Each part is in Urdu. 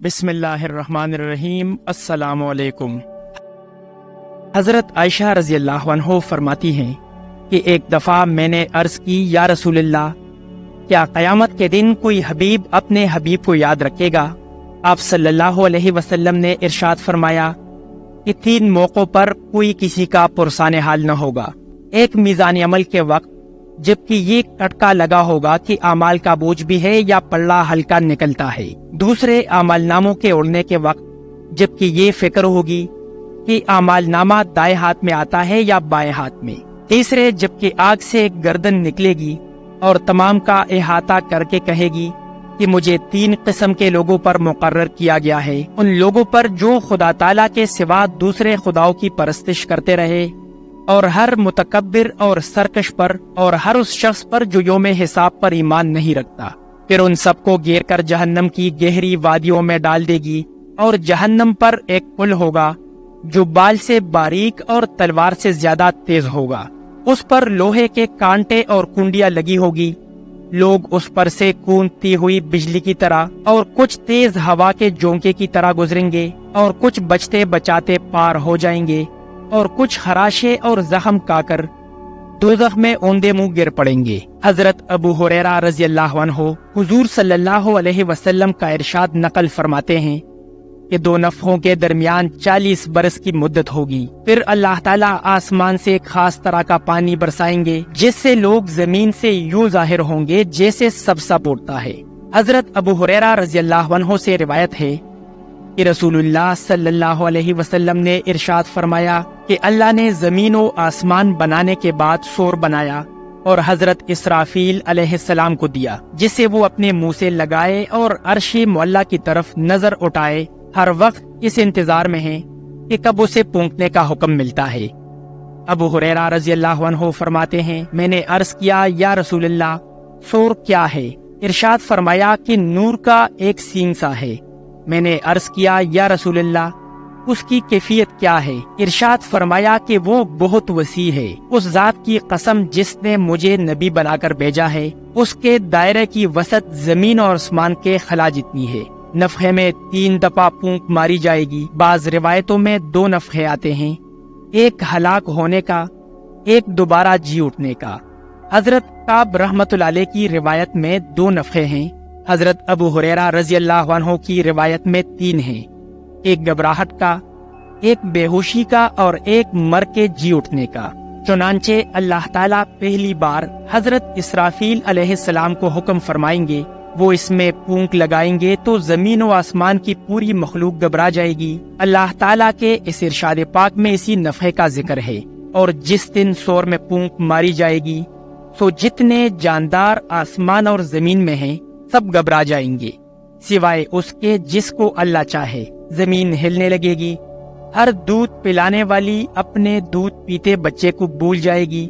بسم اللہ الرحمن الرحیم۔ السلام علیکم۔ حضرت عائشہ رضی اللہ عنہ فرماتی ہیں کہ ایک دفعہ میں نے عرض کی، یا رسول اللہ، کیا قیامت کے دن کوئی حبیب اپنے حبیب کو یاد رکھے گا؟ آپ صلی اللہ علیہ وسلم نے ارشاد فرمایا کہ 3 موقعوں پر کوئی کسی کا پرسان حال نہ ہوگا۔ ایک میزان عمل کے وقت، جبکہ یہ کٹکا لگا ہوگا کہ اعمال کا بوجھ بھی ہے یا پلڑا ہلکا نکلتا ہے۔ دوسرے، اعمال ناموں کے اڑنے کے وقت، جبکہ یہ فکر ہوگی کہ اعمال نامہ دائیں ہاتھ میں آتا ہے یا بائیں ہاتھ میں۔ تیسرے، جبکہ آگ سے ایک گردن نکلے گی اور تمام کا احاطہ کر کے کہے گی کہ مجھے 3 قسم کے لوگوں پر مقرر کیا گیا ہے، ان لوگوں پر جو خدا تعالیٰ کے سوا دوسرے خداؤں کی پرستش کرتے رہے، اور ہر متکبر اور سرکش پر، اور ہر اس شخص پر جو یوم حساب پر ایمان نہیں رکھتا۔ پھر ان سب کو گھیر کر جہنم کی گہری وادیوں میں ڈال دے گی، اور جہنم پر ایک پل ہوگا جو بال سے باریک اور تلوار سے زیادہ تیز ہوگا۔ اس پر لوہے کے کانٹے اور کنڈیاں لگی ہوگی، لوگ اس پر سے کونتی ہوئی بجلی کی طرح اور کچھ تیز ہوا کے جھونکے کی طرح گزریں گے، اور کچھ بچتے بچاتے پار ہو جائیں گے، اور کچھ خراشے اور زخم کا کر دوزخ میں اوندے منہ گر پڑیں گے۔ حضرت ابو ہریرہ رضی اللہ عنہ حضور صلی اللہ علیہ وسلم کا ارشاد نقل فرماتے ہیں کہ 2 نفخوں کے درمیان 40 برس کی مدت ہوگی، پھر اللہ تعالیٰ آسمان سے ایک خاص طرح کا پانی برسائیں گے جس سے لوگ زمین سے یوں ظاہر ہوں گے جیسے سبزہ اڑتا ہے۔ حضرت ابو ہریرہ رضی اللہ عنہ سے روایت ہے کہ رسول اللہ صلی اللہ علیہ وسلم نے ارشاد فرمایا کہ اللہ نے زمین و آسمان بنانے کے بعد سور بنایا اور حضرت اسرافیل علیہ السلام کو دیا، جسے وہ اپنے منہ سے لگائے اور عرش معلیٰ کی طرف نظر اٹھائے، ہر وقت اس انتظار میں ہیں کہ کب اسے پونکنے کا حکم ملتا ہے۔ ابو ہریرہ رضی اللہ عنہ فرماتے ہیں، میں نے عرض کیا، یا رسول اللہ، سور کیا ہے؟ ارشاد فرمایا کہ نور کا ایک سینگ سا ہے۔ میں نے عرض کیا، یا رسول اللہ، اس کی کیفیت کیا ہے؟ ارشاد فرمایا کہ وہ بہت وسیع ہے۔ اس ذات کی قسم جس نے مجھے نبی بنا کر بھیجا ہے، اس کے دائرے کی وسعت زمین اور آسمان کے خلا جتنی ہے۔ نفخے میں 3 دفعہ پونک ماری جائے گی۔ بعض روایتوں میں 2 نفخے آتے ہیں، ایک ہلاک ہونے کا، ایک دوبارہ جی اٹھنے کا۔ حضرت کعب رحمۃ اللہ علیہ کی روایت میں 2 نفخے ہیں، حضرت ابو ہریرہ رضی اللہ عنہ کی روایت میں 3 ہیں، ایک گھبراہٹ کا، ایک بے ہوشی کا، اور ایک مر کے جی اٹھنے کا۔ چنانچہ اللہ تعالیٰ پہلی بار حضرت اسرافیل علیہ السلام کو حکم فرمائیں گے، وہ اس میں پونک لگائیں گے تو زمین و آسمان کی پوری مخلوق گھبرا جائے گی۔ اللہ تعالیٰ کے اس ارشاد پاک میں اسی نفخے کا ذکر ہے، اور جس دن سور میں پونک ماری جائے گی سو جتنے جاندار آسمان اور زمین میں ہیں سب گھبرا جائیں گے، سوائے اس کے جس کو اللہ چاہے۔ زمین ہلنے لگے گی، ہر دودھ پلانے والی اپنے دودھ پیتے بچے کو بھول جائے گی،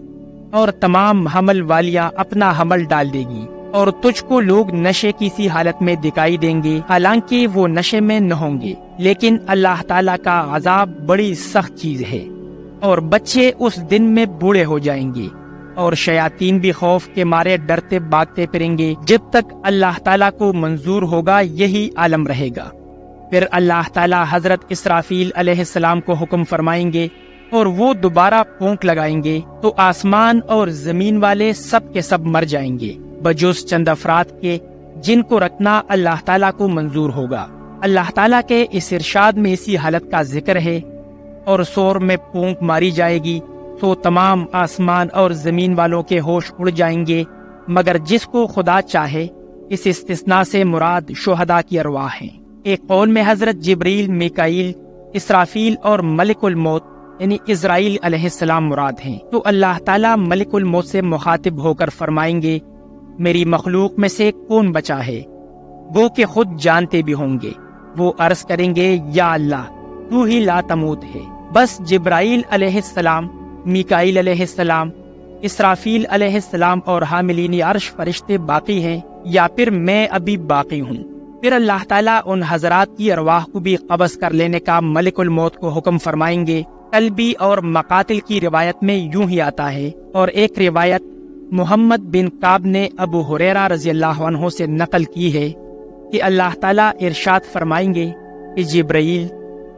اور تمام حمل والیاں اپنا حمل ڈال دے گی، اور تجھ کو لوگ نشے کی سی حالت میں دکھائی دیں گے، حالانکہ وہ نشے میں نہ ہوں گے، لیکن اللہ تعالیٰ کا عذاب بڑی سخت چیز ہے، اور بچے اس دن میں بوڑھے ہو جائیں گے، اور شیاطین بھی خوف کے مارے ڈرتے بھاگتے پھریں گے، جب تک اللہ تعالیٰ کو منظور ہوگا یہی عالم رہے گا۔ پھر اللہ تعالیٰ حضرت اسرافیل علیہ السلام کو حکم فرمائیں گے، اور وہ دوبارہ پونک لگائیں گے تو آسمان اور زمین والے سب کے سب مر جائیں گے، بجز چند افراد کے جن کو رکھنا اللہ تعالیٰ کو منظور ہوگا۔ اللہ تعالیٰ کے اس ارشاد میں اسی حالت کا ذکر ہے، اور سور میں پونک ماری جائے گی تو تمام آسمان اور زمین والوں کے ہوش اڑ جائیں گے، مگر جس کو خدا چاہے۔ اس استثناء سے مراد شہداء کی ارواح ہیں۔ ایک قول میں حضرت جبریل، میکائیل، اسرافیل اور ملک الموت یعنی اسرائیل علیہ السلام مراد ہیں، تو اللہ تعالیٰ ملک الموت سے مخاطب ہو کر فرمائیں گے، میری مخلوق میں سے کون بچا ہے؟ وہ کہ خود جانتے بھی ہوں گے۔ وہ عرض کریں گے، یا اللہ، تو ہی لا تموت ہے۔ بس جبرائیل علیہ السلام، میکائیل علیہ السلام، اسرافیل علیہ السلام اور حاملین عرش فرشتے باقی ہیں، یا پھر میں ابھی باقی ہوں؟ پھر اللہ تعالیٰ ان حضرات کی ارواح کو بھی قبض کر لینے کا ملک الموت کو حکم فرمائیں گے۔ قلبی اور مقاتل کی روایت میں یوں ہی آتا ہے، اور ایک روایت محمد بن کعب نے ابو ہریرہ رضی اللہ عنہ سے نقل کی ہے کہ اللہ تعالیٰ ارشاد فرمائیں گے کہ جبرائیل،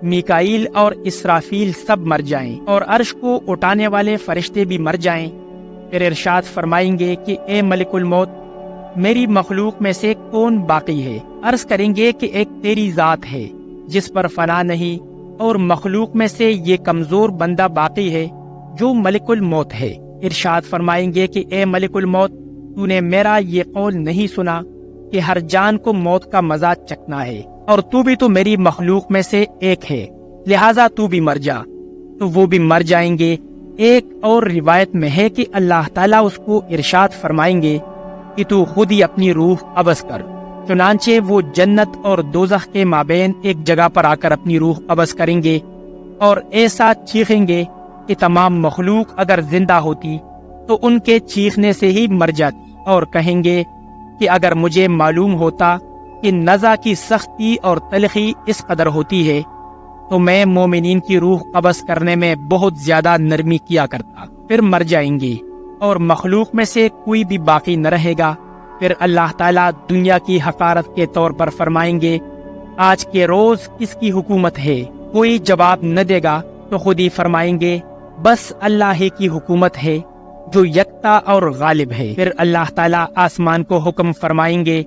میکائیل اور اسرافیل سب مر جائیں اور عرش کو اٹھانے والے فرشتے بھی مر جائیں۔ پھر ارشاد فرمائیں گے کہ اے ملک الموت، میری مخلوق میں سے کون باقی ہے؟ عرض کریں گے کہ ایک تیری ذات ہے جس پر فنا نہیں، اور مخلوق میں سے یہ کمزور بندہ باقی ہے جو ملک الموت ہے۔ ارشاد فرمائیں گے کہ اے ملک الموت، تو نے میرا یہ قول نہیں سنا کہ ہر جان کو موت کا مزہ چکھنا ہے، اور تو بھی تو میری مخلوق میں سے ایک ہے، لہٰذا تو بھی مر جا۔ تو وہ بھی مر جائیں گے۔ ایک اور روایت میں ہے کہ اللہ تعالیٰ اس کو ارشاد فرمائیں گے کہ تو خود ہی اپنی روح قبض کر۔ چنانچہ وہ جنت اور دوزخ کے مابین ایک جگہ پر آ کر اپنی روح قبض کریں گے اور ایسا چیخیں گے کہ تمام مخلوق اگر زندہ ہوتی تو ان کے چیخنے سے ہی مر جاتی، اور کہیں گے کہ اگر مجھے معلوم ہوتا کہ نزع کی سختی اور تلخی اس قدر ہوتی ہے تو میں مومنین کی روح قبض کرنے میں بہت زیادہ نرمی کیا کرتا۔ پھر مر جائیں گے اور مخلوق میں سے کوئی بھی باقی نہ رہے گا۔ پھر اللہ تعالیٰ دنیا کی حقارت کے طور پر فرمائیں گے، آج کے روز کس کی حکومت ہے؟ کوئی جواب نہ دے گا تو خود ہی فرمائیں گے، بس اللہ ہی کی حکومت ہے جو یکتا اور غالب ہے۔ پھر اللہ تعالیٰ آسمان کو حکم فرمائیں گے،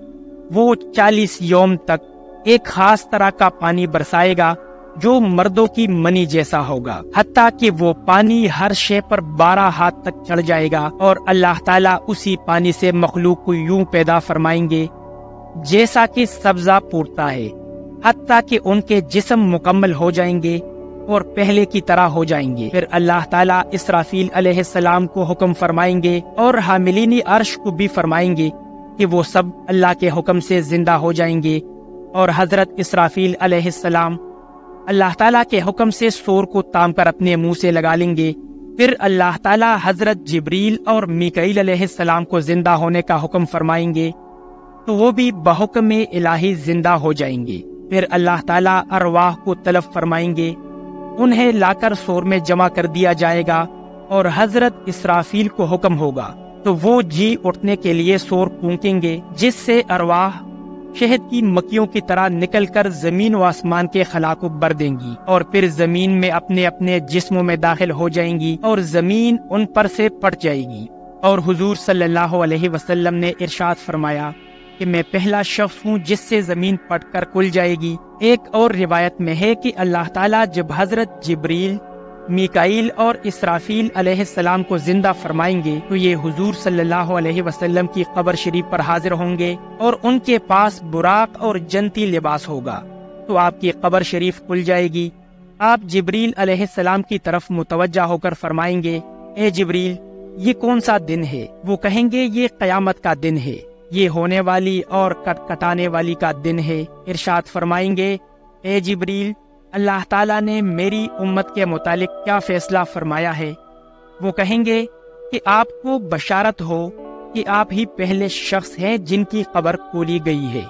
وہ 40 یوم تک ایک خاص طرح کا پانی برسائے گا جو مردوں کی منی جیسا ہوگا، حتیٰ کہ وہ پانی ہر شے پر 12 ہاتھ تک چڑھ جائے گا، اور اللہ تعالیٰ اسی پانی سے مخلوق کو یوں پیدا فرمائیں گے جیسا کہ سبزہ پھوٹتا ہے، حتیٰ کہ ان کے جسم مکمل ہو جائیں گے اور پہلے کی طرح ہو جائیں گے۔ پھر اللہ تعالیٰ اسرافیل علیہ السلام کو حکم فرمائیں گے اور حاملین عرش کو بھی فرمائیں گے کہ وہ سب اللہ کے حکم سے زندہ ہو جائیں گے، اور حضرت اسرافیل علیہ السلام اللہ تعالیٰ کے حکم سے سور کو تام کر اپنے منہ سے لگا لیں گے۔ پھر اللہ تعالیٰ حضرت جبریل اور میکائیل علیہ السلام کو زندہ ہونے کا حکم فرمائیں گے تو وہ بھی بحکم الہی زندہ ہو جائیں گے۔ پھر اللہ تعالیٰ ارواح کو طلب فرمائیں گے، انہیں لا کر سور میں جمع کر دیا جائے گا، اور حضرت اسرافیل کو حکم ہوگا تو وہ جی اٹھنے کے لیے سور پھونکیں گے، جس سے ارواح شہد کی مکھیوں کی طرح نکل کر زمین و آسمان کے خلا کو بھر دیں گی، اور پھر زمین میں اپنے اپنے جسموں میں داخل ہو جائیں گی اور زمین ان پر سے پٹ جائے گی۔ اور حضور صلی اللہ علیہ وسلم نے ارشاد فرمایا کہ میں پہلا شخص ہوں جس سے زمین پٹ کر کھل جائے گی۔ ایک اور روایت میں ہے کہ اللہ تعالیٰ جب حضرت جبریل، میکائیل اور اسرافیل علیہ السلام کو زندہ فرمائیں گے تو یہ حضور صلی اللہ علیہ وسلم کی قبر شریف پر حاضر ہوں گے، اور ان کے پاس براق اور جنتی لباس ہوگا، تو آپ کی قبر شریف کھل جائے گی۔ آپ جبریل علیہ السلام کی طرف متوجہ ہو کر فرمائیں گے، اے جبریل، یہ کون سا دن ہے؟ وہ کہیں گے، یہ قیامت کا دن ہے، یہ ہونے والی اور کٹانے والی کا دن ہے۔ ارشاد فرمائیں گے، اے جبریل، اللہ تعالیٰ نے میری امت کے متعلق کیا فیصلہ فرمایا ہے؟ وہ کہیں گے کہ آپ کو بشارت ہو کہ آپ ہی پہلے شخص ہیں جن کی قبر کھولی گئی ہے۔